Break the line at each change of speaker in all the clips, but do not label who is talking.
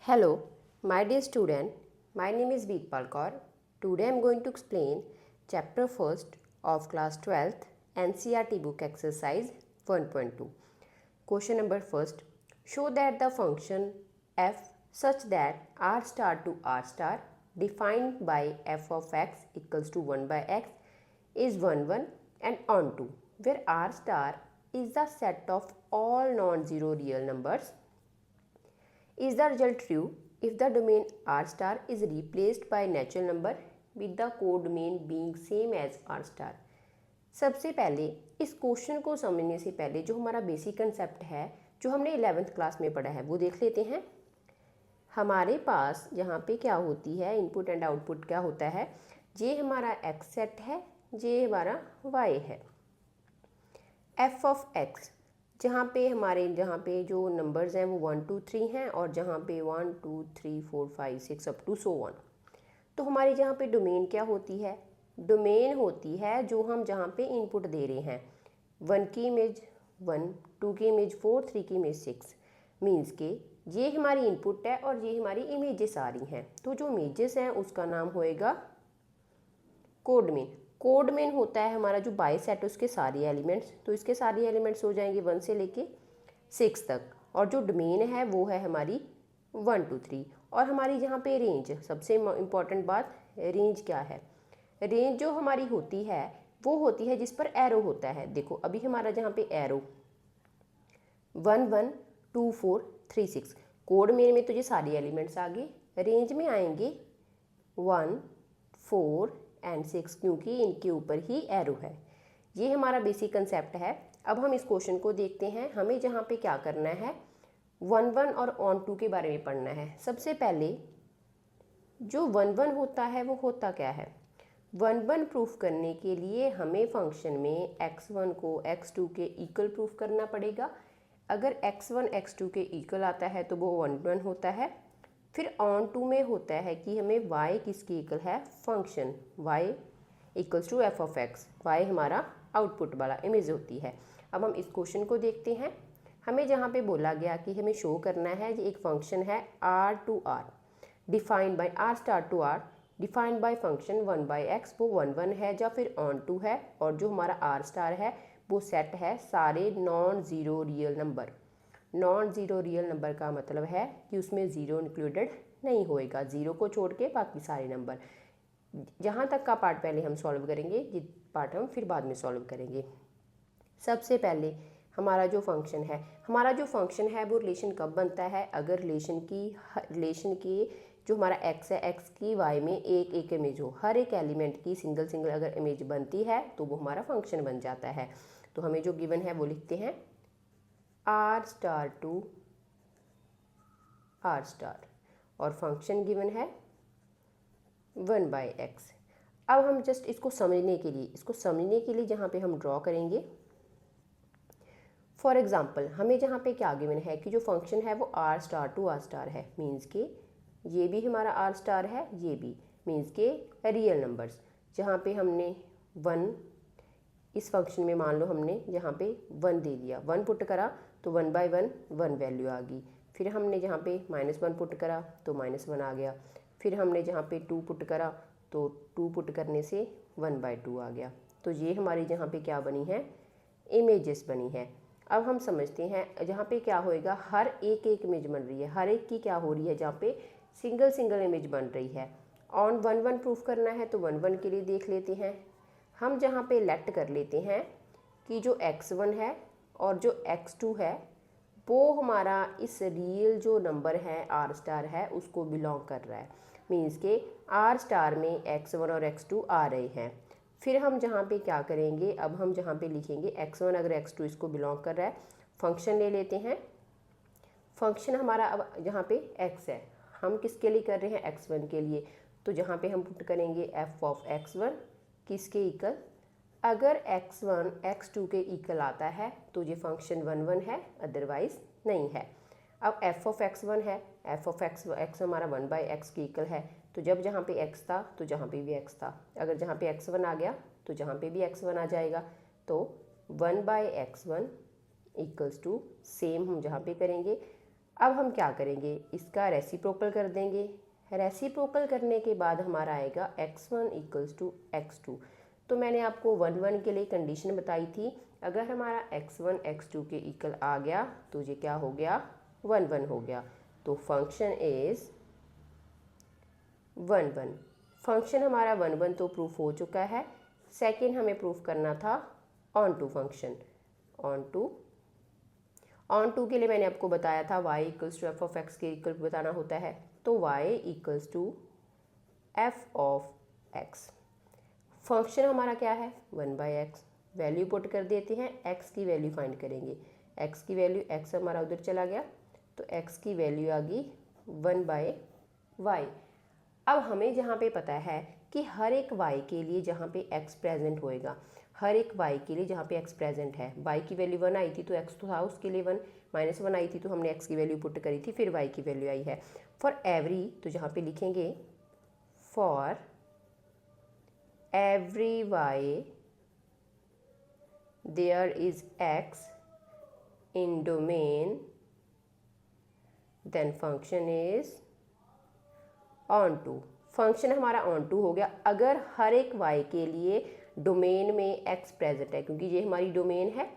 Hello, my dear student. My name is Veetpal Kaur. Today I am going to explain chapter 1st of class 12th NCERT book exercise 1.2. Question number first. Show that the function f such that r star to r star defined by f of x equals to 1 by x is 1 1 and onto where r star is the set of all non-zero real numbers. Is the result true if the domain r star is replaced by natural number with the codomain being same as r star? सबसे पहले इस question को समझने से पहले जो हमारा basic concept है जो हमने 11th क्लास में पढ़ा है वो देख लेते हैं। हमारे पास यहाँ पे क्या होती है, इनपुट एंड आउटपुट क्या होता है, ये हमारा x सेट है, ये हमारा y है। f ऑफ x जहाँ पे जो नंबर्स हैं वो 1 2 3 हैं और जहाँ पे 1 2 3 4 5 6 अप टू सो वन। तो हमारी जहाँ पे डोमेन क्या होती है, डोमेन होती है जो हम जहाँ पे इनपुट दे रहे हैं। 1 की इमेज 1, 2 की इमेज 4, 3 की इमेज 6, मीन्स के ये हमारी इनपुट है और ये हमारी इमेजेस आ रही हैं। तो जो इमेजेस हैं उसका नाम होएगा कोडमेन। कोडमेन होता है हमारा जो बाई सेट उसके सारे एलिमेंट्स, तो इसके सारे एलिमेंट्स हो जाएंगे 1 से लेके 6 तक, और जो डोमेन है वो है हमारी 1 2 3। और हमारी जहाँ पे रेंज, सबसे इम्पॉर्टेंट बात, रेंज क्या है, रेंज जो हमारी होती है वो होती है जिस पर एरो होता है। देखो अभी हमारा जहाँ पे एरो 1 1 2 4 3 6, कोड में तो ये सारे एलिमेंट्स आ गए, रेंज में आएंगे 1 4 एंड 6 क्योंकि इनके ऊपर ही एरो है। ये हमारा बेसिक कंसेप्ट है। अब हम इस क्वेश्चन को देखते हैं। हमें जहाँ पे क्या करना है, 1 1 और ऑन टू के बारे में पढ़ना है। सबसे पहले जो 1 1 होता है वो होता क्या है, 1 1 प्रूफ करने के लिए हमें फंक्शन में x1 को x2 के इक्वल प्रूफ करना पड़ेगा। अगर x1 x2 के इक्वल आता है तो वो 1 1 होता है। फिर ऑन टू में होता है कि हमें y किसकी इक्वल है, function y equals to F of x, y हमारा आउटपुट वाला इमेज होती है। अब हम इस क्वेश्चन को देखते हैं। हमें जहाँ पे बोला गया कि हमें शो करना है ये एक फंक्शन है r to r defined by r star to r defined by function 1 by x, वो 1 1 है या फिर ऑन टू है, और जो हमारा r स्टार है वो सेट है सारे non zero real number. Non zero real number का मतलब है कि उसमें ज़ीरो इंक्लूडेड नहीं होएगा, ज़ीरो को छोड़ के बाकी सारे नंबर। जहाँ तक का पार्ट पहले हम सॉल्व करेंगे, ये पार्ट हम फिर बाद में सॉल्व करेंगे। सबसे पहले हमारा जो फंक्शन है वो रिलेशन कब बनता है, अगर रिलेशन की जो हमारा x है, x की y में एक एक इमेज हो, हर एक एलिमेंट की सिंगल सिंगल अगर इमेज बनती है तो वो हमारा फंक्शन बन जाता है। तो हमें जो गिवन है वो लिखते हैं r star to r star, और फंक्शन गिवन है 1 बाई एक्स। अब हम जस्ट इसको समझने के लिए जहाँ पे हम ड्रॉ करेंगे, फॉर एग्जांपल हमें जहाँ पे क्या गिवन है कि जो फंक्शन है वो r star to r star है, मीन्स के ये भी हमारा r स्टार है, ये भी, मीन्स के रियल नंबर्स। जहाँ पे हमने 1, इस फंक्शन में मान लो हमने यहाँ पे 1 दे दिया, 1 पुट करा तो 1 बाई 1 1 वैल्यू आ गई। फिर हमने जहाँ पे -1 पुट करा तो -1 आ गया। फिर हमने जहाँ पे 2 पुट करा तो 2 पुट करने से 1 बाई 2 आ गया। तो ये हमारी जहाँ पे क्या बनी है, इमेजेस बनी है। अब हम समझते हैं जहाँ पे क्या होएगा, हर एक एक इमेज बन रही है, हर एक की क्या हो रही है, जहाँ पे सिंगल सिंगल इमेज बन रही है। ऑन 1 1 प्रूफ करना है तो 1 1 के लिए देख लेते हैं। हम जहाँ पे लेट कर लेते हैं कि जो x1 है और जो x2 है वो हमारा इस रियल जो नंबर है r स्टार है उसको बिलोंग कर रहा है, मीन्स के r स्टार में x1 और x2 आ रहे हैं। फिर हम जहाँ पे क्या करेंगे, अब हम जहाँ पे लिखेंगे x1 अगर x2 इसको बिलोंग कर रहा है, फंक्शन ले लेते हैं। फंक्शन हमारा अब जहाँ पे x है, हम किसके लिए कर रहे हैं, x1 के लिए, तो जहाँ पे हम पुट करेंगे f ऑफ x1 किसके इक्वल, अगर x1 x2 के इक्वल आता है तो ये फंक्शन 1 1 है, अदरवाइज नहीं है। अब f ऑफ x1 है, f ऑफ x हमारा 1 बाई एक्स के इक्वल है, तो जब जहाँ पे x था तो जहाँ पे भी x था, अगर जहाँ पे x1 आ गया तो जहाँ पे भी x1 आ जाएगा। तो 1 by x1 equals to same हम जहाँ पे करेंगे अब हम क्या करेंगे, इसका रेसिप्रोकल कर देंगे। रेसिप्रोकल करने के बाद हमारा आएगा x1 इक्वल्स टू x2। तो मैंने आपको 1 1 के लिए कंडीशन बताई थी, अगर हमारा x1 x2 के इक्वल आ गया तो ये क्या हो गया, 1 1 हो गया। तो फंक्शन इज 1 1। फंक्शन हमारा 1 1 तो प्रूफ हो चुका है। सेकेंड हमें प्रूफ करना था on to function. On to के लिए मैंने आपको बताया था y equals to F of x के इक्वल बताना होता है। तो y equals to F of x. Function हमारा क्या है, 1/x। वैल्यू पुट कर देते हैं, x की वैल्यू फाइंड करेंगे। x की वैल्यू, x हमारा उधर चला गया तो x की वैल्यू आ गई 1/y। अब हमें जहाँ पे पता है कि हर एक y के लिए जहाँ पे x प्रेजेंट होएगा, हर एक y के लिए जहाँ पे x प्रेजेंट है, y की वैल्यू 1 आई थी तो x तो था उसके लिए 1, -1 आई थी तो हमने x की वैल्यू पुट करी थी, फिर y की वैल्यू आई है। फॉर एवरी, तो जहाँ पे लिखेंगे for every y there is x in domain, then function is on to। Function हमारा ऑन टू हो गया अगर हर एक y के लिए डोमेन में x प्रेजेंट है, क्योंकि ये हमारी डोमेन है।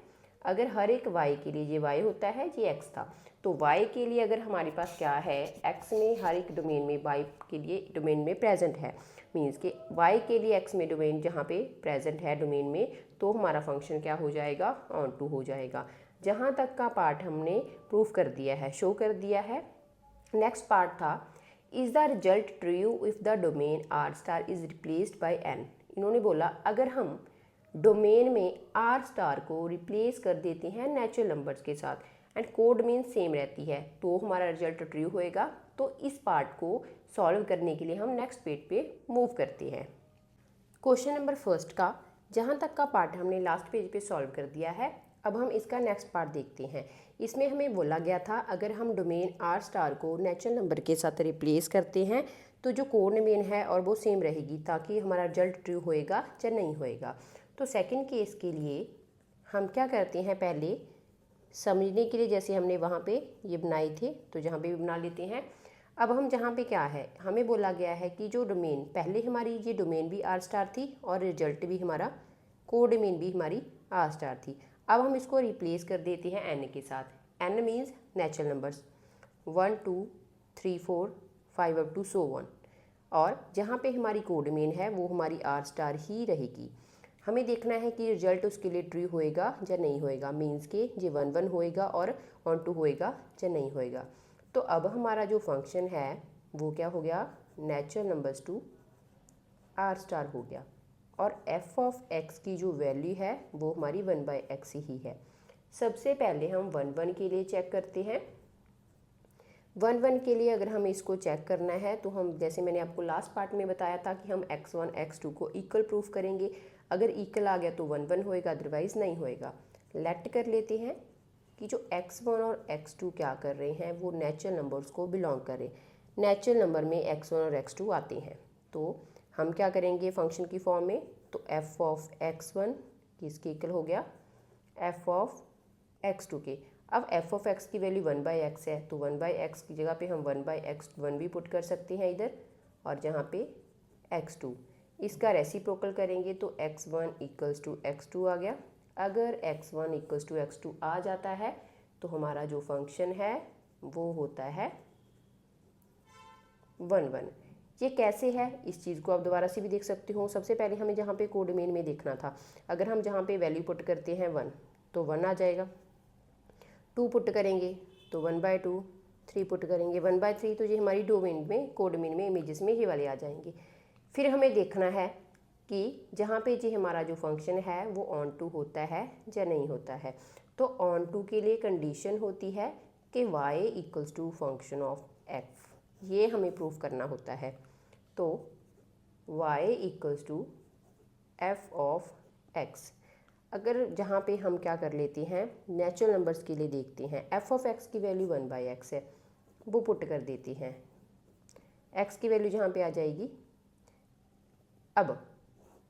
अगर हर एक y के लिए ये y होता है, ये x था, तो y के लिए अगर हमारे पास क्या है, x में हर एक डोमेन में y के लिए डोमेन में प्रेजेंट है, मीन्स कि y के लिए x में डोमेन जहाँ पे प्रेजेंट है डोमेन में, तो हमारा फंक्शन क्या हो जाएगा, ऑन टू हो जाएगा। जहाँ तक का पार्ट हमने प्रूफ कर दिया है, शो कर दिया है। नेक्स्ट पार्ट था, is the result true if the domain R star is replaced by N. इन्होंने बोला अगर हम डोमेन में आर स्टार को रिप्लेस कर देते हैं नेचुरल नंबर्स के साथ एंड कोड मीन सेम रहती है, तो हमारा रिजल्ट ट्रू होएगा। तो इस पार्ट को सॉल्व करने के लिए हम नेक्स्ट पेज पे मूव करते हैं। क्वेश्चन नंबर फर्स्ट का जहाँ तक का पार्ट हमने लास्ट पेज पे सॉल्व कर दिया है, अब हम इसका नेक्स्ट पार्ट देखते हैं। इसमें हमें बोला गया था अगर हम डोमेन आर स्टार को नेचुरल नंबर के साथ रिप्लेस करते हैं तो जो कोड डोमेन है और वो सेम रहेगी, ताकि हमारा रिजल्ट ट्रू होएगा या नहीं होएगा। तो सेकंड केस के लिए हम क्या करते हैं, पहले समझने के लिए जैसे हमने वहाँ पे ये बनाए थे तो जहाँ पे भी बना लेते हैं। अब हम जहाँ पे क्या है, हमें बोला गया है कि जो डोमेन पहले हमारी ये डोमेन भी आर स्टार थी और रिजल्ट भी हमारा कोड डोमेन भी हमारी आर स्टार थी। अब हम इसको रिप्लेस कर देते हैं एन के साथ। N means natural numbers 1 2 3 4 5 up to so on. और जहाँ पे हमारी कोड डोमेन है वो हमारी आर स्टार ही रहेगी। हमें देखना है कि रिजल्ट उसके लिए ट्रू होएगा या नहीं होएगा, मीन्स के ये 1 1 होएगा और ऑन टू होएगा या नहीं होएगा। तो अब हमारा जो फंक्शन है वो क्या हो गया, natural numbers to R star हो गया। और एफ ऑफ एक्स की जो वैल्यू है वो हमारी 1/x ही है। सबसे पहले हम 1 1 के लिए चेक करते हैं। 1 1 के लिए अगर हमें इसको चेक करना है तो हम, जैसे मैंने आपको लास्ट पार्ट में बताया था कि हम x1 x2 को इक्वल प्रूफ करेंगे। अगर इक्वल आ गया तो 1 1 होएगा, अदरवाइज नहीं होएगा। लेट कर लेते हैं कि जो x1 और x2 क्या कर रहे हैं, वो नेचुरल नंबर्स को बिलोंग करें। नेचुरल नंबर में x1 और x2 आते हैं, तो हम क्या करेंगे फंक्शन की फॉर्म में, तो f ऑफ x1 किसके इक्वल हो गया, f ऑफ x2 के। अब f ऑफ x की वैल्यू 1/x है, तो 1/x की जगह पे हम 1/x1 भी पुट कर सकते हैं इधर, और जहाँ पे x2 इसका रेसिप्रोकल करेंगे तो x1 इक्वल्स टू x2 आ गया। अगर x1 इक्वल्स टू x2 आ जाता है तो हमारा जो फंक्शन है वो होता है 1 1। ये कैसे है, इस चीज़ को आप दोबारा से भी देख सकते हो। सबसे पहले हमें जहाँ पे कोड डोमेन में देखना था, अगर हम जहाँ पे वैल्यू पुट करते हैं 1 तो 1 आ जाएगा, 2 पुट करेंगे तो 1/2, 3 पुट करेंगे 1/3, तो ये हमारी डोमेन में कोड डोमेन में इमेजेस में ये वाले आ जाएंगे। फिर हमें देखना है कि जहाँ पे जी हमारा जो फंक्शन है वो ऑन टू होता है या नहीं होता है। तो ऑन टू के लिए कंडीशन होती है कि y equals to function of f, ये हमें प्रूफ करना होता है। तो y equals to f of x। अगर जहाँ पे हम क्या कर लेते हैं, नेचुरल नंबर्स के लिए देखते हैं, f ऑफ x की वैल्यू 1/x है, वो पुट कर देते हैं, x की वैल्यू जहाँ पे आ जाएगी। अब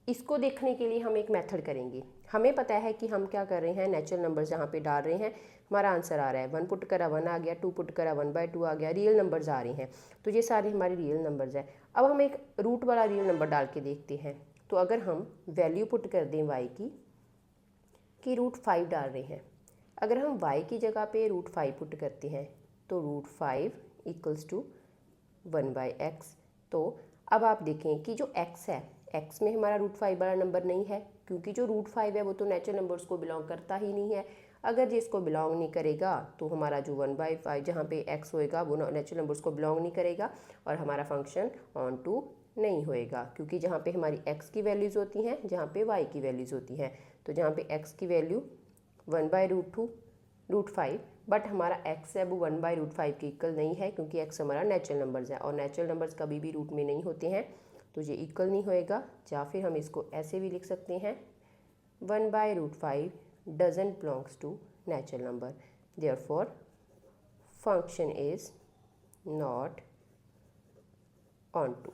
इसको देखने के लिए हम एक मेथड करेंगे। हमें पता है कि हम क्या कर रहे हैं, नेचुरल नंबर्स जहाँ पे डाल रहे हैं, हमारा आंसर आ रहा है 1 पुट करा 1 आ गया, 2 पुट करा 1/2 आ गया, रियल नंबर्स आ रहे हैं। तो ये सारे हमारे रियल नंबर्स हैं। अब हम एक रूट वाला रियल नंबर डाल के देखते हैं। तो अगर हम वैल्यू पुट कर दें y की √5 डाल रहे हैं, अगर हम y की जगह पे √5 पुट करते हैं तो √5 इक्वल्स टू 1/x। तो अब आप देखें कि जो x है, x में हमारा √5 बड़ा नंबर नहीं है, क्योंकि जो √5 है वो तो नेचुरल नंबर्स को बिलोंग करता ही नहीं है। अगर जिसको बिलोंग नहीं करेगा तो हमारा जो 1/5 जहाँ पे x होएगा वो नेचुरल नंबर्स को बिलोंग नहीं करेगा और हमारा फंक्शन ऑन टू नहीं होएगा, क्योंकि जहाँ पे हमारी x की वैल्यूज़ होती हैं, जहाँ पे y की वैल्यूज़ होती हैं। तो जहाँ पे x की वैल्यू 1/√5, बट हमारा x है वो 1/√5 के इक्वल नहीं है, क्योंकि x हमारा नेचुरल नंबर्स है और नेचुरल नंबर्स कभी भी रूट में नहीं होते हैं, तो ये इक्वल नहीं होएगा। या फिर हम इसको ऐसे भी लिख सकते हैं 1/√5 doesn't belongs to natural number, therefore function is not onto।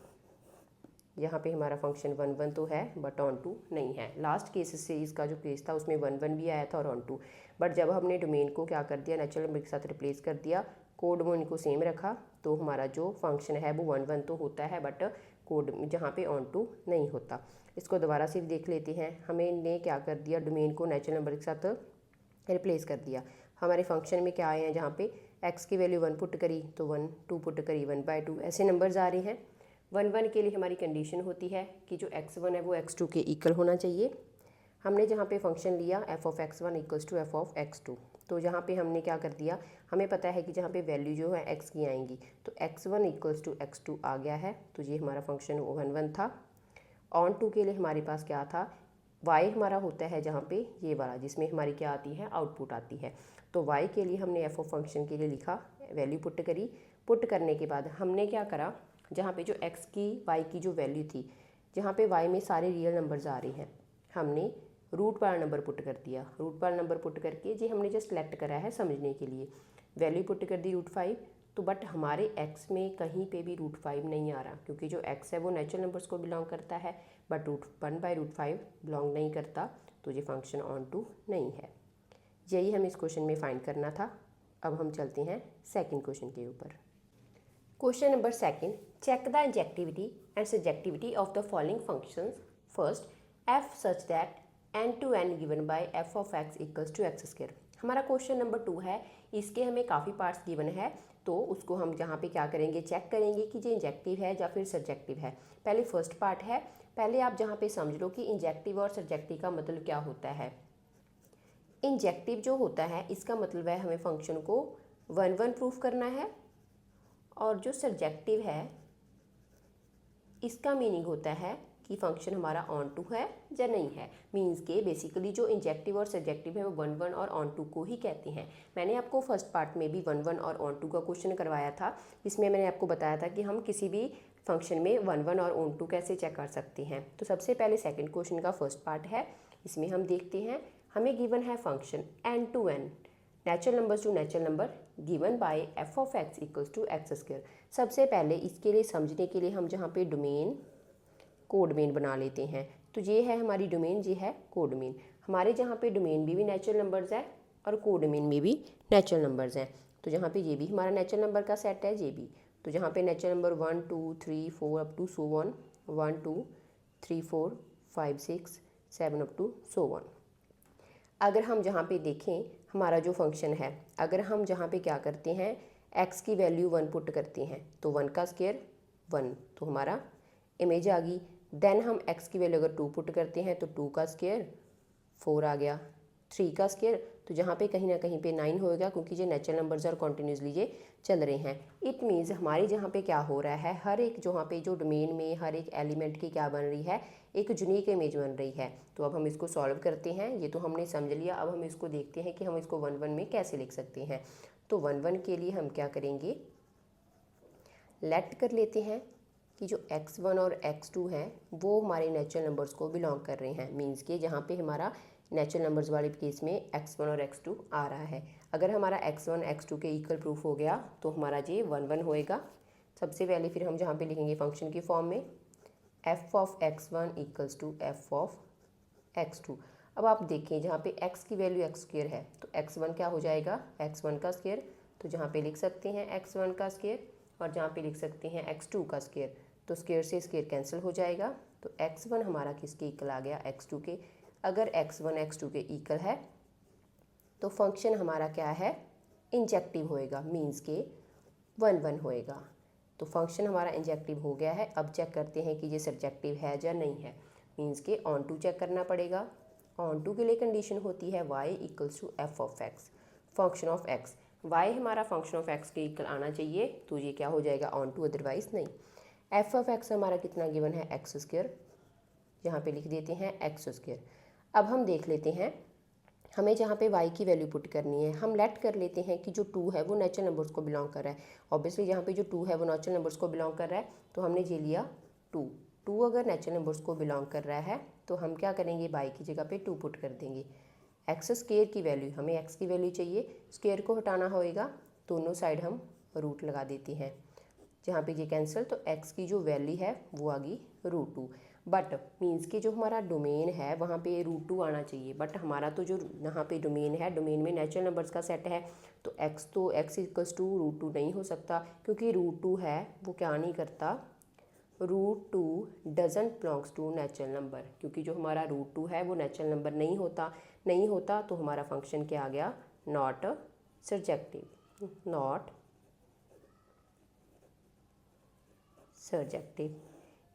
यहाँ पे हमारा फंक्शन 1 तो है बट ऑन टू नहीं है। लास्ट केस से इसका जो केस था उसमें 1 भी आया था और ऑन टू, बट जब हमने डोमेन को क्या कर दिया, नेचुरल नंबर के साथ रिप्लेस कर दिया, कोड में इनको सेम रखा, तो हमारा जो फंक्शन है वो 1 तो होता है बट कोड जहाँ पे ऑन टू नहीं होता। इसको दोबारा से देख लेते हैं। हमें ने क्या कर दिया, डोमेन को नेचुरल नंबर के साथ रिप्लेस कर दिया। हमारे फंक्शन में क्या आए हैं, जहाँ पे x की वैल्यू 1 पुट करी तो 1, 2 पुट करी 1/2, ऐसे नंबर्स आ रहे हैं। 1 के लिए हमारी कंडीशन होती है कि जो x1 है वो x2 के इक्वल होना चाहिए। हमने जहाँ पे फंक्शन लिया f(x1) इक्वल्स टू f(x2), तो जहाँ पे हमने क्या कर दिया, हमें पता है कि जहाँ पे वैल्यू जो है x की आएंगी, तो x1 इक्वल्स टू x2 आ गया है। तो ये हमारा फंक्शन 1 था। ऑन टू के लिए हमारे पास क्या था, y हमारा होता है जहाँ पे ये वाला, जिसमें हमारी क्या आती है, आउटपुट आती है। तो y के लिए हमने f फंक्शन के लिए लिखा, वैल्यू पुट करी। पुट करने के बाद हमने क्या करा, जहाँ पे जो x की y की जो वैल्यू थी, जहाँ पे y में सारे रियल नंबर्स आ रहे हैं, हमने रूट वाला नंबर पुट कर दिया। रूट वाला नंबर पुट करके जी हमने जस्ट सेलेक्ट करा है समझने के लिए, वैल्यू पुट कर दी √5। तो बट हमारे x में कहीं पे भी √5 नहीं आ रहा, क्योंकि जो x है वो नेचुरल नंबर्स को बिलोंग करता है बट 1/√5 बिलोंग नहीं करता, तो ये फंक्शन ऑन टू नहीं है। यही हम इस क्वेश्चन में फाइंड करना था। अब हम चलते हैं सेकंड क्वेश्चन के ऊपर। Question number second, check the injectivity and subjectivity of the following functions. First, f such that n to n given by f(x) equals to x²। हमारा क्वेश्चन नंबर 2 है, इसके हमें काफ़ी पार्ट्स गिवन है, तो उसको हम जहाँ पे क्या करेंगे, चेक करेंगे कि ये इंजेक्टिव है या फिर सब्जेक्टिव है। पहले फर्स्ट पार्ट है, पहले आप जहाँ पे समझ लो कि इंजेक्टिव और सब्जेक्टिव का मतलब क्या होता है। इंजेक्टिव जो होता है इसका मतलब है हमें फंक्शन को 1 प्रूफ करना है, और जो सब्जेक्टिव है इसका मीनिंग होता है कि फंक्शन हमारा ऑन टू है या नहीं है। मीन्स के बेसिकली जो इंजेक्टिव और सब्जेक्टिव है वो 1 और ऑन टू को ही कहते हैं। मैंने आपको फर्स्ट पार्ट में भी 1 और ऑन टू का क्वेश्चन करवाया था, इसमें मैंने आपको बताया था कि हम किसी भी फंक्शन में 1 और ऑन टू कैसे चेक कर सकते हैं। तो सबसे पहले सेकेंड क्वेश्चन का फर्स्ट पार्ट है, इसमें हम देखते हैं, हमें गिवन है function n to n natural numbers to natural number given by f(x) equals to x²। सबसे पहले इसके लिए समझने के लिए हम जहाँ पे डोमेन कोडमेन बना लेते हैं। तो ये है हमारी डोमेन, ये है कोडमेन। हमारे जहाँ पे डोमेन में भी नेचुरल नंबर्स है और कोडमेन में भी नेचुरल नंबर्स हैं। तो जहाँ पे ये भी हमारा नेचुरल नंबर का सेट है, ये भी। तो जहाँ पे natural number 1 2 3 4 up to so on, 1 2 3 4 5 6 7 up to so on. अगर हम जहाँ पे देखें हमारा जो फंक्शन है, अगर हम जहाँ पे क्या करते हैं, x की वैल्यू 1 पुट करते हैं तो 1 का स्क्वायर 1, तो हमारा इमेज आ गई। देन हम x की वैल्यू अगर 2 पुट करते हैं तो 2 का स्क्वायर 4 आ गया, 3 का स्क्वायर, तो जहाँ पे कहीं ना कहीं पे 9 होएगा, क्योंकि ये नेचुरल नंबर्स और कॉन्टीन्यूसली ये चल रहे हैं। इट मीन्स हमारी जहाँ पे क्या हो रहा है, हर एक जहाँ पे जो डोमेन में हर एक एलिमेंट की क्या बन रही है, एक यूनिक इमेज बन रही है। तो अब हम इसको सॉल्व करते हैं, ये तो हमने समझ लिया। अब हम इसको देखते हैं कि हम इसको 1 में कैसे लिख सकते हैं। तो 1 के लिए हम क्या करेंगे, लेट कर लेते हैं कि जो x1 और x2 हैं वो हमारे नेचुरल नंबर्स को बिलोंग कर रहे हैं। मीन्स के जहाँ पे हमारा नेचुरल नंबर्स वाले केस में x1 और x2 आ रहा है। अगर हमारा x1 x2 के इक्वल प्रूफ हो गया तो हमारा ये 1 होएगा। सबसे पहले फिर हम जहाँ पे लिखेंगे फंक्शन की फॉर्म में f(x1) इक्वल्स टू f(x2). अब आप देखें जहाँ पे x की वैल्यू एक्स स्क्वायर है तो x1 क्या हो जाएगा, x1 का स्क्वायर। तो जहाँ पे लिख सकते हैं x1 का स्क्वायर और जहाँ पे लिख सकते हैं x2 का स्क्वायर, तो स्क्वायर से स्क्वायर कैंसिल हो जाएगा। तो x1 हमारा किसके इक्वल आ गया, x2 के। अगर x1 x2 के इक्वल है तो फंक्शन हमारा क्या है, इंजेक्टिव होएगा, मीन्स के 1 1 होएगा। तो फंक्शन हमारा इंजेक्टिव हो गया है। अब चेक करते हैं कि ये सब्जेक्टिव है या नहीं है, मीन्स के ऑन टू चेक करना पड़ेगा। ऑन टू के लिए कंडीशन होती है y equals to F of x, function of x। y हमारा फंक्शन ऑफ x के इक्वल आना चाहिए, तो ये क्या हो जाएगा, ऑन टू, अदरवाइज नहीं। एफ ऑफ एक्स हमारा कितना गिवन है, एक्स स्क्वायर, यहाँ पे लिख देते हैं एक्स स्क्वायर। अब हम देख लेते हैं, हमें जहाँ पे y की वैल्यू पुट करनी है, हम लेट कर लेते हैं कि जो 2 है वो नेचुरल नंबर्स को बिलोंग कर रहा है। ऑब्वियसली जहाँ पे जो 2 है वो नेचुरल नंबर्स को बिलोंग कर रहा है, तो हमने ये लिया 2 अगर नेचुरल नंबर्स को बिलोंग कर रहा है तो हम क्या करेंगे, y की जगह पे 2 पुट कर देंगे। एक्स स्क्वायर की वैल्यू, हमें x की वैल्यू चाहिए, स्क्वायर को हटाना होएगा, दोनों साइड हम रूट लगा देते हैं। जहाँ पे ये कैंसिल, तो x की जो वैल्यू है वो आ गई √2। बट मीन्स के जो हमारा डोमेन है वहाँ पे √2 आना चाहिए, बट हमारा तो जो यहाँ पे डोमेन है, डोमेन में नेचुरल नंबर्स का सेट है, तो x इक्वल्स टू √2 नहीं हो सकता, क्योंकि √2 है वो क्या नहीं करता, √2 doesn't belongs to natural number, क्योंकि जो हमारा √2 है वो नेचुरल नंबर नहीं होता, तो हमारा फंक्शन क्या आ गया, नॉट सर्जेक्टिव।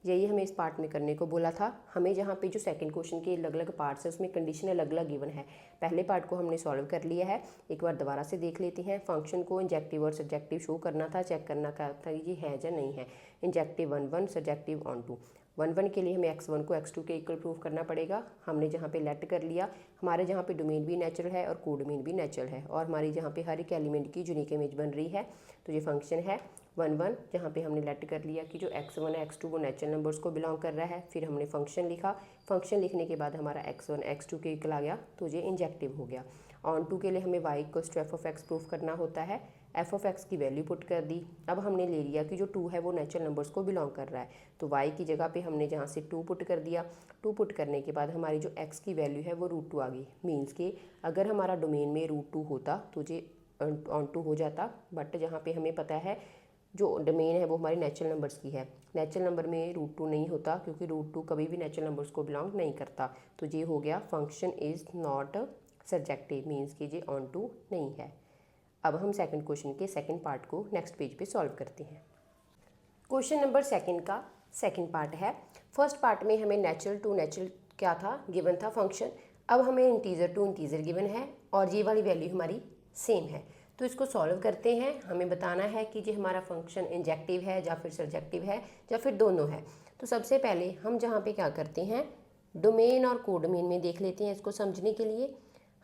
यही हमें इस पार्ट में करने को बोला था। हमें जहाँ पे जो सेकंड क्वेश्चन के अलग अलग पार्ट्स है उसमें कंडीशन अलग अलग गिवन है। पहले पार्ट को हमने सॉल्व कर लिया है, एक बार दोबारा से देख लेते हैं। फंक्शन को इंजेक्टिव और सब्जेक्टिव शो करना था, चेक करना था ये है या नहीं है। Injective 1 1, subjective on 2। 1 1 के लिए हमें x1 को x2 के इक्वल प्रूव करना पड़ेगा। हमने जहाँ पे लेट कर लिया, हमारे जहाँ पे डोमेन भी नेचुरल है और कोडोमेन भी नेचुरल है, और हमारी जहाँ पे हर एक एलिमेंट की यूनिक इमेज बन रही है, तो ये फंक्शन है 1 1, जहाँ पे हमने लेट कर लिया कि जो x1 है x2 वो नेचुरल नंबर्स को बिलोंग कर रहा है। फिर हमने फंक्शन लिखा, फंक्शन लिखने के बाद हमारा x1 x2 के इक्वल आ गया, तो ये इंजेक्टिव हो गया। ऑन टू के लिए हमें y equals to F of x proof करना होता है। एफ ऑफ एक्स की वैल्यू पुट कर दी। अब हमने ले लिया कि जो 2 है वो नेचुरल नंबर्स को बिलोंग कर रहा है, तो y की जगह पे हमने जहाँ से 2 पुट कर दिया। 2 पुट करने के बाद हमारी जो x की वैल्यू है वो √2 आ गई, मीन्स के अगर हमारा डोमेन में √2 होता तो ये ऑन टू हो जाता, बट जहाँ पे हमें पता है जो डोमेन है वो हमारी नेचुरल नंबर्स की है, नेचुरल नंबर में √2 नहीं होता, क्योंकि √2 कभी भी नेचुरल नंबर्स को बिलोंग नहीं करता। तो ये हो गया function is not subjective, means कि ये ऑन टू नहीं है। अब हम सेकंड क्वेश्चन के सेकंड पार्ट को नेक्स्ट पेज पे सॉल्व करते हैं। क्वेश्चन नंबर सेकंड का सेकंड पार्ट है। फर्स्ट पार्ट में हमें नेचुरल टू नेचुरल क्या था, गिवन था फंक्शन। अब हमें इंटीजर टू इंटीजर गिवन है और ये वाली वैल्यू हमारी सेम है, तो इसको सॉल्व करते हैं। हमें बताना है कि ये हमारा फंक्शन इंजेक्टिव है या फिर सब्जेक्टिव है या फिर दोनों है। तो सबसे पहले हम जहाँ पे क्या करते हैं, डोमेन और कोडोमेन में देख लेते हैं इसको समझने के लिए।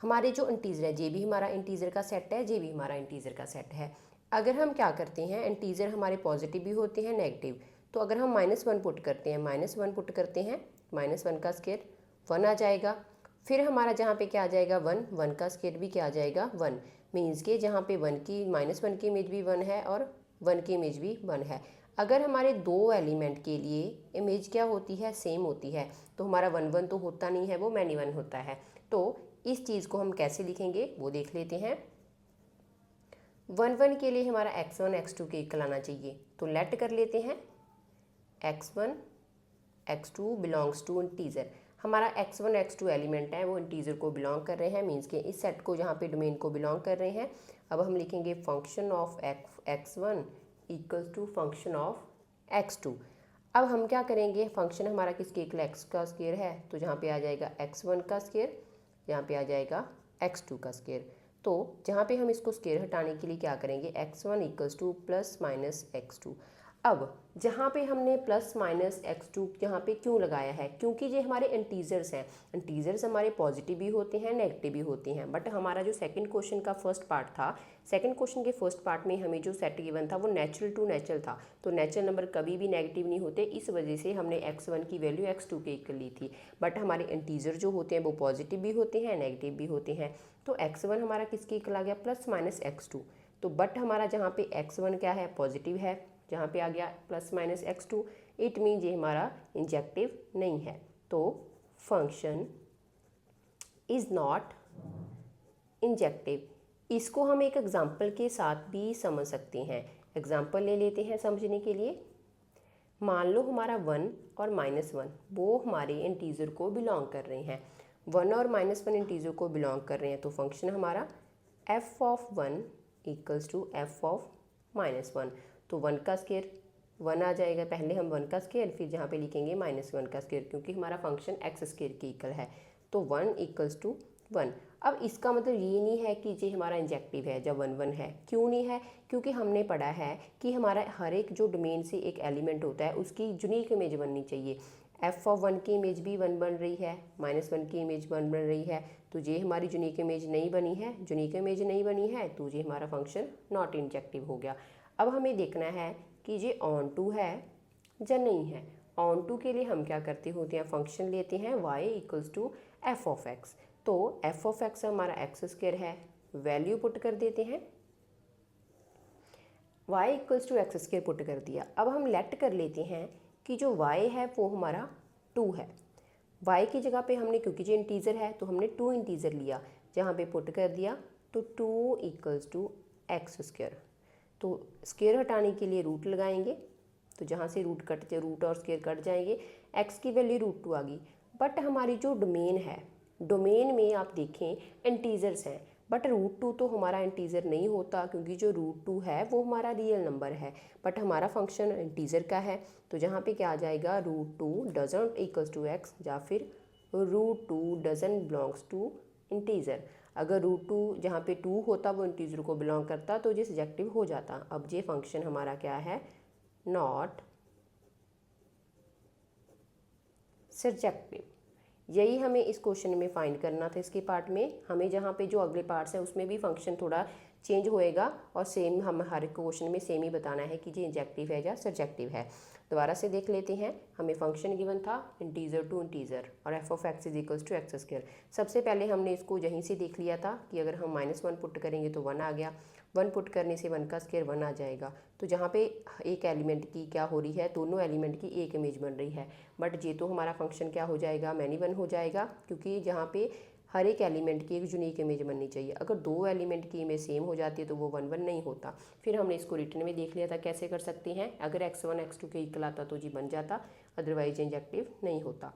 हमारे जो इंटीजर है, ये भी हमारा इंटीजर का सेट है, ये भी हमारा इंटीजर का सेट है। अगर हम क्या करते हैं, इंटीजर हमारे पॉजिटिव भी होते हैं, नेगेटिव, तो अगर हम -1 पुट करते हैं, -1 पुट करते हैं, -1 का स्क्वायर 1 आ जाएगा। फिर हमारा जहाँ पे क्या आ जाएगा 1 का स्क्वायर भी क्या आ जाएगा 1, मीन्स के जहाँ पे 1 की -1 की इमेज भी 1 है और 1 की इमेज भी 1 है। अगर हमारे दो एलिमेंट के लिए इमेज क्या होती है, सेम होती है, तो हमारा 1 1 तो होता नहीं है, वो मैनी 1 होता है। तो इस चीज़ को हम कैसे लिखेंगे वो देख लेते हैं। 1 1 के लिए हमारा x1 x2 के इक्वल आना चाहिए, तो लेट कर लेते हैं x1 x2 belongs to integer. हमारा x1 x2 एलिमेंट है वो इंटीजर को बिलोंग कर रहे हैं, मीन्स के इस सेट को जहाँ पे डोमेन को बिलोंग कर रहे हैं। अब हम लिखेंगे function of x1 equals to function of x2। अब हम क्या करेंगे, फंक्शन हमारा किसके इक्वल x का स्क्वायर है, तो जहाँ पे आ जाएगा x1 का स्क्वायर, यहाँ पे आ जाएगा x2 का स्क्वायर। तो जहाँ पे हम इसको स्क्वायर हटाने के लिए क्या करेंगे, x1 इक्वल्स टू +-x2। अब जहाँ पे हमने +-x2 यहाँ पे क्यों लगाया है, क्योंकि ये हमारे इंटीजर्स हैं। इंटीजर्स हमारे पॉजिटिव भी होते हैं, नेगेटिव भी होते हैं, बट हमारा जो सेकंड क्वेश्चन का फर्स्ट पार्ट था, सेकंड क्वेश्चन के फर्स्ट पार्ट में हमें जो सेट गिवन था वो नेचुरल टू नेचुरल था, तो नेचुरल नंबर कभी भी नेगेटिव नहीं होते, इस वजह से हमने x1 की वैल्यू x2 के इक्वल ली थी। बट हमारे इंटीजर जो होते हैं वो पॉजिटिव भी होते हैं, नेगेटिव भी होते हैं, तो x1 हमारा किसके इक्वल आ गया +-x2। तो बट हमारा जहाँ पे x1 क्या है, पॉजिटिव है, जहाँ पे आ गया +-x2, इट मीन ये हमारा इंजेक्टिव नहीं है। तो फंक्शन इज़ नॉट इंजेक्टिव। इसको हम एक एग्जाम्पल के साथ भी समझ सकते हैं। एग्जाम्पल ले लेते हैं समझने के लिए। मान लो हमारा 1 और -1 वो हमारे इंटीजर को बिलोंग कर रहे हैं। 1 और -1 इंटीजर को बिलोंग कर रहे हैं, तो फंक्शन हमारा f(1) इक्वल्स टू f(-1). तो 1 का स्केयर 1 आ जाएगा। पहले हम 1 का स्केयर, फिर जहाँ पे लिखेंगे -1 का स्केयर, क्योंकि हमारा फंक्शन x स्केयर के इक्वल है। तो 1 इक्वल्स टू 1। अब इसका मतलब ये नहीं है कि ये हमारा इंजेक्टिव है जब 1 1 है। क्यों नहीं है? क्योंकि हमने पढ़ा है कि हमारा हर एक जो डोमेन से एक एलिमेंट होता है उसकी यूनिक इमेज बननी चाहिए। f(1) की इमेज भी 1 बन रही है, -1 की इमेज 1 बन रही है, तो ये हमारी यूनिक इमेज नहीं बनी है। यूनिक इमेज नहीं बनी है तो ये हमारा फंक्शन नॉट इंजेक्टिव हो गया। अब हमें देखना है कि ये ऑन टू है या नहीं है। ऑन टू के लिए हम क्या करते होते हैं, फंक्शन लेते हैं y इक्वल्स टू f(x). तो f(x) हमारा x स्क्वायर है, वैल्यू पुट कर देते हैं, y equals to x square put कर दिया। अब हम लेट कर लेते हैं कि जो y है वो हमारा 2 है। y की जगह पे हमने, क्योंकि जो इंटीजर है तो हमने 2 इंटीजर लिया, जहाँ पे पुट कर दिया तो 2 इक्वल्स टू एक्स स्क्वायर। तो स्क्वायर हटाने के लिए रूट लगाएंगे, तो जहाँ से रूट और स्क्वायर कट जाएंगे, x की वैल्यू √2 आ गई। बट हमारी जो डोमेन है, डोमेन में आप देखें इंटीजर्स हैं, बट √2 तो हमारा इंटीजर नहीं होता, क्योंकि जो √2 है वो हमारा रियल नंबर है, बट हमारा फंक्शन इंटीजर का है। तो जहाँ पे क्या आ जाएगा, √2 डजंट इक्वल्स टू x, या फिर √2 डजंट बिलोंग्स टू इंटीजर। अगर √2 जहाँ पे 2 होता वो इंटीजर को बिलोंग करता तो ये सब्जेक्टिव हो जाता। अब ये फंक्शन हमारा क्या है, नॉट सब्जेक्टिव। यही हमें इस क्वेश्चन में फाइंड करना था। इसके पार्ट में हमें, जहाँ पे जो अगले पार्ट्स हैं उसमें भी फंक्शन थोड़ा चेंज होएगा, और सेम हम हर क्वेश्चन में सेम ही बताना है कि ये इंजेक्टिव है या सब्जेक्टिव है। दोबारा से देख लेते हैं। हमें फंक्शन गिवन था इंटीजर टू इंटीजर और f(x) is equals to x square. सबसे पहले हमने इसको यहीं से देख लिया था कि अगर हम -1 पुट करेंगे तो 1 आ गया, 1 पुट करने से 1 का स्क्वायर 1 आ जाएगा। तो जहाँ पे एक एलिमेंट की क्या हो रही है, दोनों एलिमेंट की एक इमेज बन रही है, बट ये तो हमारा फंक्शन क्या हो जाएगा, मैनी वन हो जाएगा, क्योंकि जहाँ पे हर एक एलिमेंट की एक यूनिक इमेज बननी चाहिए। अगर दो एलिमेंट की इमेज सेम हो जाती है तो वो 1 1 नहीं होता। फिर हमने इसको रिटर्न में देख लिया था कैसे कर सकते हैं। अगर x1 x2 के इक्वल आता तो जी बन जाता, अदरवाइज इंजेक्टिव नहीं होता।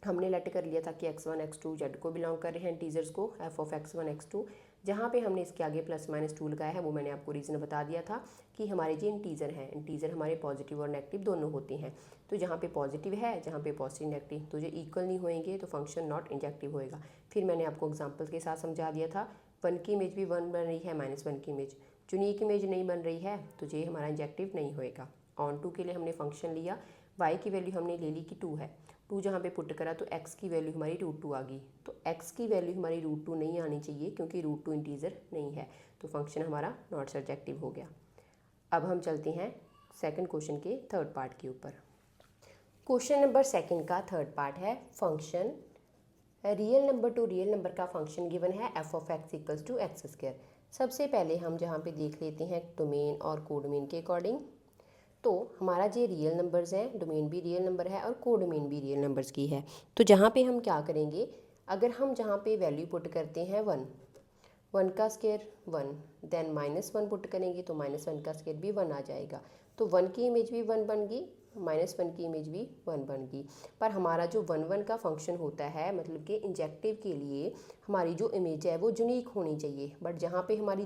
हमने लेट कर लिया था कि x1 x2 z को बिलोंग कर रहे हैं इंटीजर्स को, f(x1 x2). जहाँ पे हमने इसके आगे +-2 लगाया है वो मैंने आपको रीज़न बता दिया था कि हमारे जो इंटीजर हैं, इंटीजर हमारे पॉजिटिव और नेगेटिव दोनों होते हैं। तो जहाँ पे पॉजिटिव है, जहाँ पे पॉजिटिव नेगेटिव, तो जो इक्वल नहीं होएंगे तो फंक्शन नॉट इंजेक्टिव होएगा। फिर मैंने आपको एग्जाम्पल के साथ समझा दिया था, 1 की इमेज भी 1 बन रही है, -1 की इमेज यूनिक इमेज नहीं बन रही है, तो ये हमारा इंजेक्टिव नहीं होएगा। ऑन टू के लिए हमने फंक्शन लिया, y की वैल्यू हमने ले ली कि 2 है, 2 जहाँ पे पुट करा तो x की वैल्यू हमारी √2 आ गई। तो x की वैल्यू हमारी √2 नहीं आनी चाहिए, क्योंकि √2 इंटीजर नहीं है, तो फंक्शन हमारा नॉट सब्जेक्टिव हो गया। अब हम चलते हैं सेकंड क्वेश्चन के थर्ड पार्ट के ऊपर। क्वेश्चन नंबर सेकंड का थर्ड पार्ट है function real number two real number का फंक्शन गिवन है f(x) equals to x square. सबसे पहले हम जहाँ पे देख लेते हैं डोमेन और कोडोमेन के अकॉर्डिंग। तो हमारा जो रियल नंबर्स हैं, डोमेन भी रियल नंबर है और कोडोमेन भी रियल नंबर्स की है। तो जहाँ पे हम क्या करेंगे, अगर हम जहाँ पे वैल्यू पुट करते हैं 1 का स्क्वायर 1, देन -1 पुट करेंगे तो -1 का स्क्वायर भी 1 आ जाएगा। तो 1 की इमेज भी 1 बन गई, -1 की इमेज भी 1 बन गई। पर हमारा जो 1 1 का फंक्शन होता है, मतलब कि इंजेक्टिव के लिए हमारी जो इमेज है वो यूनिक होनी चाहिए, बट जहाँ पे हमारी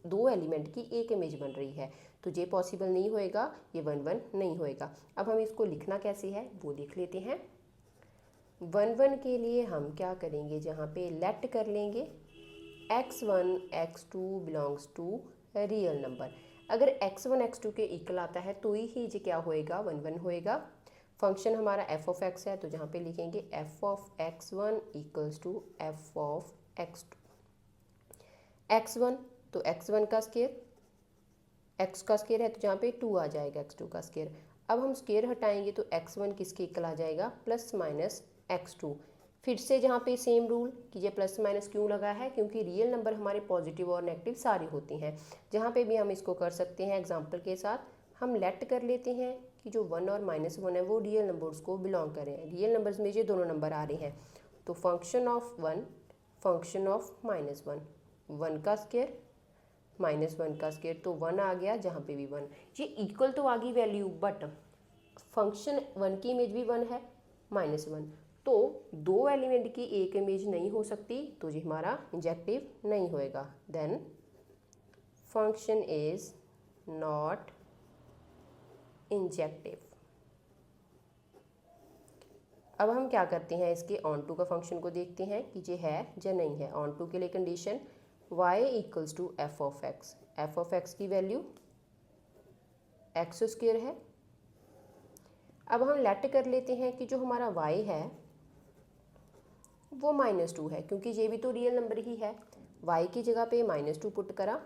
दो एलिमेंट की एक इमेज बन रही है तो ये पॉसिबल नहीं होएगा, ये 1 1 नहीं होएगा। अब हम इसको लिखना कैसे है वो देख लेते हैं। 1 1 के लिए हम क्या करेंगे, जहाँ पे लेट कर लेंगे x1 x2 belongs to real number. अगर x1 x2 के इक्वल आता है तो ही ये क्या होएगा, 1 1 होएगा। फंक्शन हमारा f(x) है, तो जहाँ पे लिखेंगे f(x1) equals to f(x2). x1 तो x1 का स्क्वायर, x का स्क्वायर है तो जहाँ पे 2 आ जाएगा x2 का स्क्वायर। अब हम स्क्वायर हटाएंगे तो x1 किसके इक्वल आ जाएगा, +-x2। फिर से जहाँ पे सेम रूल कि ये +- क्यों लगा है, क्योंकि रियल नंबर हमारे पॉजिटिव और नेगेटिव सारे होते हैं। जहाँ पे भी हम इसको कर सकते हैं एग्जांपल के साथ। हम लेट कर लेते हैं कि जो 1 और -1 है वो रियल नंबर्स को बिलोंग करें। रियल नंबर्स में ये दोनों नंबर आ रहे हैं, तो फंक्शन ऑफ 1 फंक्शन ऑफ -1, 1 का स्क्वायर -1 का स्क्वायर, तो 1 आ गया जहाँ पे भी 1, ये इक्वल तो आ गई वैल्यू, बट फंक्शन 1 की इमेज भी 1 है -1, तो दो एलिमेंट की एक इमेज नहीं हो सकती, तो ये हमारा इंजेक्टिव नहीं होएगा। Then function is not injective. अब हम क्या करते हैं, इसके ऑन टू का फंक्शन को देखते हैं कि ये है या नहीं है। ऑन टू के लिए condition y equals to F of x की वैल्यू एक्स स्क्वायर है। अब हम लेट कर लेते हैं कि जो हमारा y है वो -2 है, क्योंकि ये भी तो रियल नंबर ही है। y की जगह पे -2 पुट करा,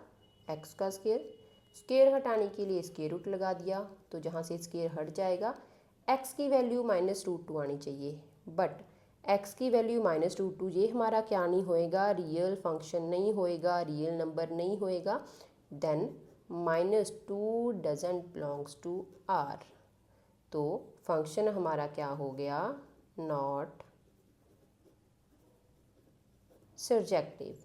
x का स्क्वायर हटाने के लिए स्क्वायर रूट लगा दिया, तो जहाँ से स्क्वायर हट जाएगा x की वैल्यू -√2 आनी चाहिए, बट x की वैल्यू -√2 ये हमारा क्या नहीं होएगा, रियल फंक्शन नहीं होएगा, रियल नंबर नहीं होएगा। Then -2 doesn't belongs to R, तो फंक्शन हमारा क्या हो गया, नॉट सर्जेक्टिव।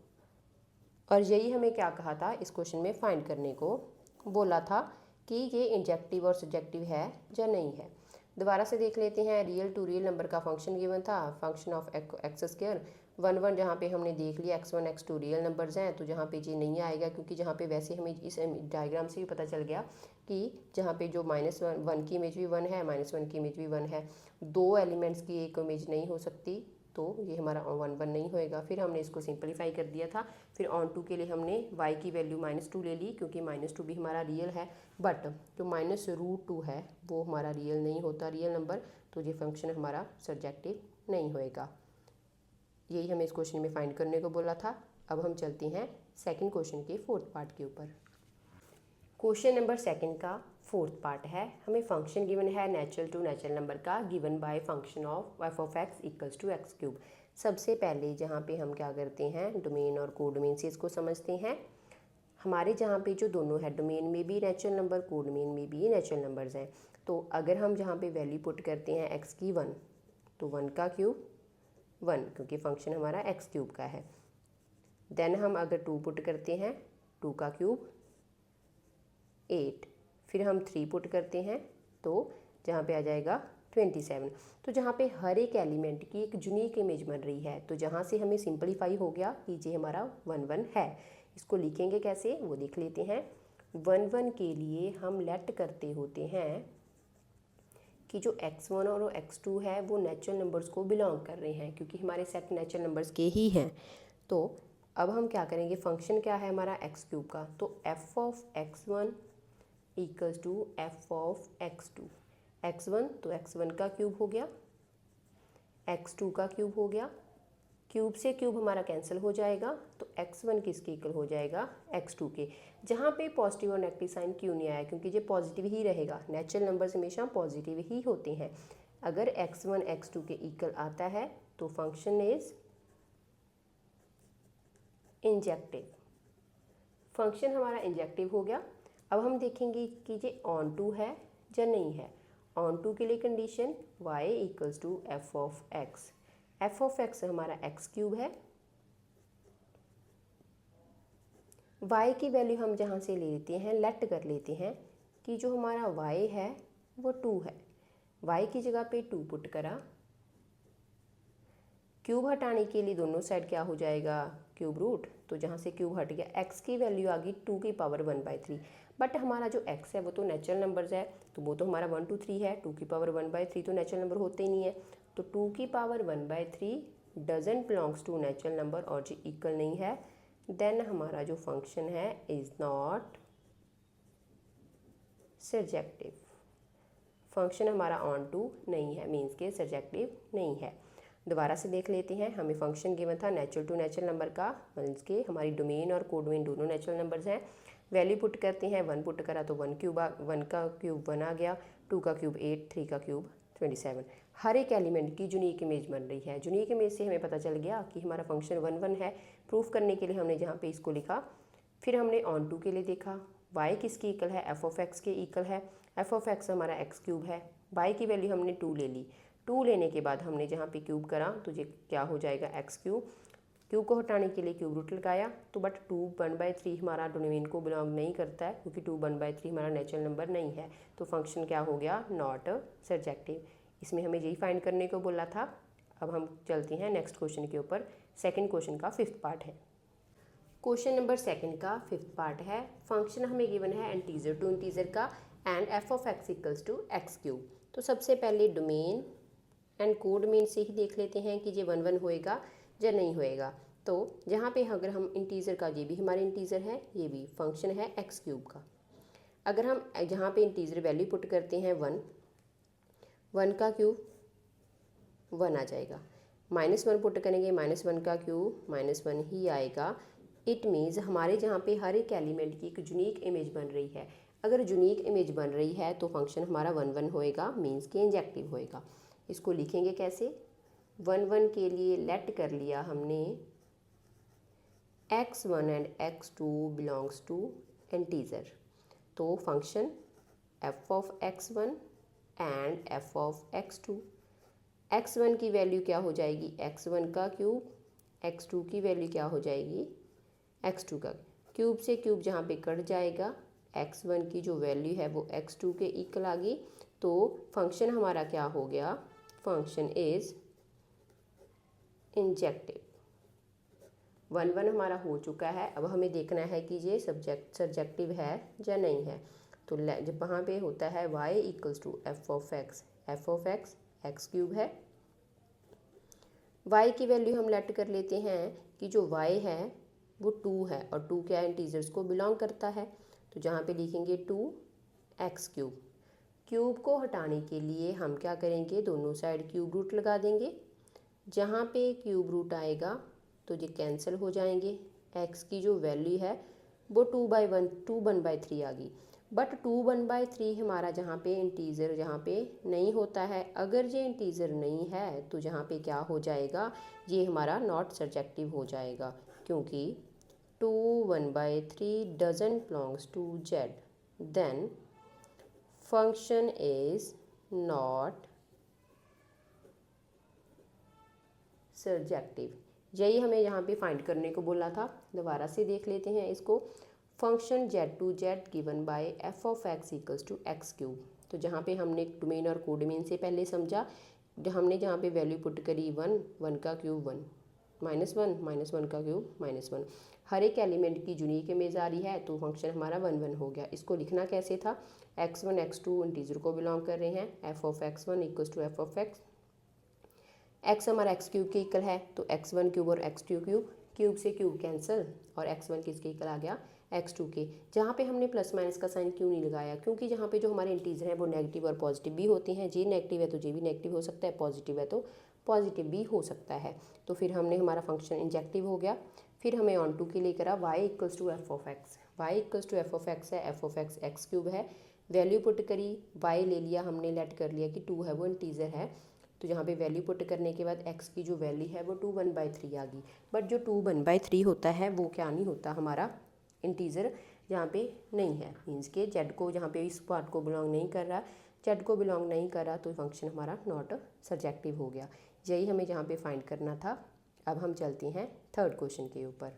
और यही हमें क्या कहा था इस क्वेश्चन में फाइंड करने को बोला था कि ये इंजेक्टिव और सब्जेक्टिव है या नहीं है। दोबारा से देख लेते हैं, रियल टू रियल नंबर का फंक्शन गिवन था, फंक्शन ऑफ एक्स स्क्वायर 1 जहाँ पे हमने देख लिया x1 x2 रियल नंबर्स हैं, तो जहाँ पे ये नहीं आएगा, क्योंकि जहाँ पे वैसे हमें इस डायग्राम से भी पता चल गया कि जहाँ पे जो -1 की इमेज भी 1 है, -1 की इमेज भी 1 है, दो एलिमेंट्स की एक इमेज नहीं हो सकती, तो ये हमारा 1 1 नहीं होएगा। फिर हमने इसको सिंपलीफाई कर दिया था। फिर ऑन टू के लिए हमने y की वैल्यू -2 ले ली, क्योंकि -2 भी हमारा रियल है, बट जो -√2 है वो हमारा रियल नहीं होता, रियल नंबर, तो ये फंक्शन हमारा सब्जेक्टिव नहीं होएगा। यही हमें इस क्वेश्चन में फाइंड करने को बोला था। अब हम चलते हैं सेकंड क्वेश्चन के फोर्थ पार्ट के ऊपर। क्वेश्चन नंबर सेकंड का फोर्थ पार्ट है, हमें फंक्शन गिवन है नेचुरल टू नेचुरल नंबर का, given by function of f of x equals to x cube. सबसे पहले जहाँ पे हम क्या करते हैं, डोमेन और कोडोमेन से इसको समझते हैं। हमारे जहाँ पे जो दोनों है, डोमेन में भी नेचुरल नंबर, कोडोमेन में भी नेचुरल नंबर्स हैं, तो अगर हम जहाँ पे वैल्यू पुट करते हैं एक्स की 1, तो 1 का क्यूब 1, क्योंकि फंक्शन हमारा एक्स क्यूब का है। देन हम अगर 2 पुट करते हैं, 2 का क्यूब 8, फिर हम 3 पुट करते हैं, तो जहाँ पे आ जाएगा 27। तो जहाँ पे हर एक एलिमेंट की एक यूनिक इमेज बन रही है, तो जहाँ से हमें सिंपलीफाई हो गया कि ये हमारा 1 1 है। इसको लिखेंगे कैसे वो देख लेते हैं। 1 1 के लिए हम लेट करते होते हैं कि जो x1 और x2 है वो नेचुरल नंबर्स को बिलोंग कर रहे हैं, क्योंकि हमारे सेट नेचुरल नंबर्स के ही हैं। तो अब हम क्या करेंगे, फंक्शन क्या है हमारा एक्स क्यूब का, तो f of x1 equals to F of x2। x1 तो x1 का क्यूब हो गया, x2 का क्यूब हो गया, क्यूब से क्यूब हमारा कैंसिल हो जाएगा, तो x1 किसके इक्वल हो जाएगा, x2 के। जहाँ पे पॉजिटिव और नेगेटिव साइन क्यों नहीं आया, क्योंकि ये पॉजिटिव ही रहेगा, नेचुरल नंबर्स हमेशा पॉजिटिव ही होते हैं। अगर x1 x2 के इक्वल आता है तो फंक्शन इज इंजेक्टिव, फंक्शन हमारा इंजेक्टिव हो गया। अब हम देखेंगे कि ये ऑन टू है या नहीं है। ऑन टू के लिए condition y equals to F of x, f of x हमारा एक्स क्यूब है, y की वैल्यू हम जहाँ से ले लेते हैं, लेट कर लेते हैं कि जो हमारा y है वो 2 है, y की जगह पे 2 पुट करा, क्यूब हटाने के लिए दोनों साइड क्या हो जाएगा, क्यूब रूट, तो जहाँ से क्यूब हट गया x की वैल्यू आ गई 2 की पावर 1/3। बट हमारा जो x है वो तो नेचुरल नंबर्स है, तो वो तो हमारा 1 2 3 है, 2 की पावर 1/3 तो नेचुरल नंबर होते ही नहीं है, तो 2 की power 1/3 doesn't belongs to natural number और जी इक्वल नहीं है। देन हमारा जो फंक्शन है इज नॉट सर्जेक्टिव, फंक्शन हमारा ऑन टू नहीं है, मीन्स के सर्जेक्टिव नहीं है। दोबारा से देख लेते हैं, हमें फंक्शन गिवन था नेचुरल टू नेचुरल नंबर का, मीन्स के हमारी डोमेन और कोडोमेन दोनों नेचुरल नंबर्स हैं। वैल्यू पुट करते हैं, 1 पुट करा तो 1 का क्यूब 1 आ गया, 2 का क्यूब 8, 3 का क्यूब 27। हर एक एलिमेंट की यूनिक इमेज बन रही है, यूनिक इमेज से हमें पता चल गया कि हमारा फंक्शन 1 1 है। प्रूफ करने के लिए हमने जहाँ पे इसको लिखा, फिर हमने ऑन टू के लिए देखा, y किसकी इक्वल है, एफ ऑफ एक्स के इक्वल है, एफ ऑफ एक्स हमारा एक्स क्यूब है, y की वैल्यू हमने 2 ले ली, 2 लेने के बाद हमने जहाँ पे क्यूब करा तो ये क्या हो जाएगा एक्स क्यूब। क्यूब को हटाने के लिए क्यूब रूट लगाया तो बट 2 1/3 हमारा डोमेन को बिलोंग नहीं करता है, क्योंकि 2 1/3 हमारा नेचुरल नंबर नहीं है, तो फंक्शन क्या हो गया नॉट सर्जेक्टिव। इसमें हमें यही फाइंड करने को बोला था। अब हम चलते हैं नेक्स्ट क्वेश्चन के ऊपर। सेकंड क्वेश्चन का 5th पार्ट है। क्वेश्चन नंबर सेकंड का 5th पार्ट है। फंक्शन हमें गिवन है इंटीजर टू इंटीजर का and f of x equals to x cube. तो सबसे पहले डोमेन एंड कोड डोमेन से ही देख लेते हैं कि ये 1 1 होएगा या नहीं होएगा। तो जहाँ पे अगर हम इंटीजर का, ये भी हमारे इंटीजर है, ये भी फंक्शन है एक्स क्यूब का। अगर हम जहाँ पे इंटीजर वैल्यू पुट करते हैं 1, 1 का क्यूब 1 आ जाएगा। -1 पुट करेंगे, -1 का क्यूब -1 ही आएगा। इट मीन्स हमारे जहाँ पे हर एक एलिमेंट की एक यूनिक इमेज बन रही है। अगर यूनिक इमेज बन रही है तो फंक्शन हमारा 1 1 होएगा, मीन्स के इंजेक्टिव होएगा। इसको लिखेंगे कैसे? 1 1 के लिए लेट कर लिया हमने x1 and x2 belongs to integer. तो function f of x1 and f of x2। x1 की वैल्यू क्या हो जाएगी? x1 का क्यूब। x2 की वैल्यू क्या हो जाएगी? x2 का क्यूब। से क्यूब जहाँ पे कट जाएगा, x1 की जो वैल्यू है वो x2 के इक्वल आ गई। तो फंक्शन हमारा क्या हो गया? Function is injective. 1 1 हमारा हो चुका है। अब हमें देखना है कि ये सब्जेक्टिव है या नहीं है। तो जब वहाँ पे होता है y equals to F of x x cube है। y की वैल्यू हम लेट कर लेते हैं कि जो y है वो 2 है, और 2 क्या इंटीजर्स को बिलोंग करता है। तो जहाँ पे लिखेंगे 2 एक्स क्यूब। क्यूब को हटाने के लिए हम क्या करेंगे? दोनों साइड क्यूब रूट लगा देंगे। जहाँ पे क्यूब रूट आएगा तो ये कैंसिल हो जाएंगे। x की जो वैल्यू है वो 2 1/3 आ गई। बट 2 1/3 हमारा जहाँ पे इंटीजर जहाँ पे नहीं होता है। अगर ये इंटीजर नहीं है तो जहाँ पे क्या हो जाएगा? ये हमारा नॉट सर्जेक्टिव हो जाएगा, क्योंकि 2 1/3 doesn't belongs to z, then function is not surjective. यही हमें यहाँ पे फाइंड करने को बोला था। दोबारा से देख लेते हैं इसको। Function z to z given by f of x equals to x cube. तो जहाँ पे हमने डोमेन और कोडोमेन से पहले समझा, हमने जहाँ पे वैल्यू पुट करी 1 1 का क्यूब 1, -1 -1 का क्यूब -1। हर एक एलिमेंट की यूनिक इमेज आ रही है, तो फंक्शन हमारा 1 1 हो गया। इसको लिखना कैसे था? x1 x2 इंटीजर को बिलोंग कर रहे हैं। F of x1 equals to F of x हमारा एक्स क्यूब के इक्वल है, तो x1 क्यूब और x2 क्यूब, क्यूब से क्यूब कैंसिल, और x1 किसके इक्वल आ गया? x2 के। जहाँ पे हमने प्लस माइनस का साइन क्यों नहीं लगाया? क्योंकि जहाँ पे जो हमारे इंटीजर हैं वो नेगेटिव और पॉजिटिव भी होते हैं। जे नेगेटिव है तो जे भी नेगेटिव हो सकता है, पॉजिटिव है तो पॉजिटिव भी हो सकता है। तो फिर हमने हमारा फंक्शन इंजेक्टिव हो गया। फिर हमें ऑन टू के लिए करा y equals to F of X. Y equals to F of X है, F of x x cube है। वैल्यू पुट करी, y ले लिया हमने, लेट कर लिया कि 2 है वो इंटीजर है। तो यहाँ पे वैल्यू पुट करने के बाद x की जो वैल्यू है वो 2 1/3 आ गई। बट जो 2 1/3 होता है वो क्या नहीं होता? हमारा इंटीजर यहाँ पे नहीं है, मीन्स के z को जहाँ पे इस पार्ट को बिलोंग नहीं कर रहा, z को बिलोंग नहीं कर रहा, तो फंक्शन हमारा नॉट सर्जेक्टिव हो गया। यही हमें जहाँ पे फाइंड करना था। अब हम चलते हैं थर्ड क्वेश्चन के ऊपर।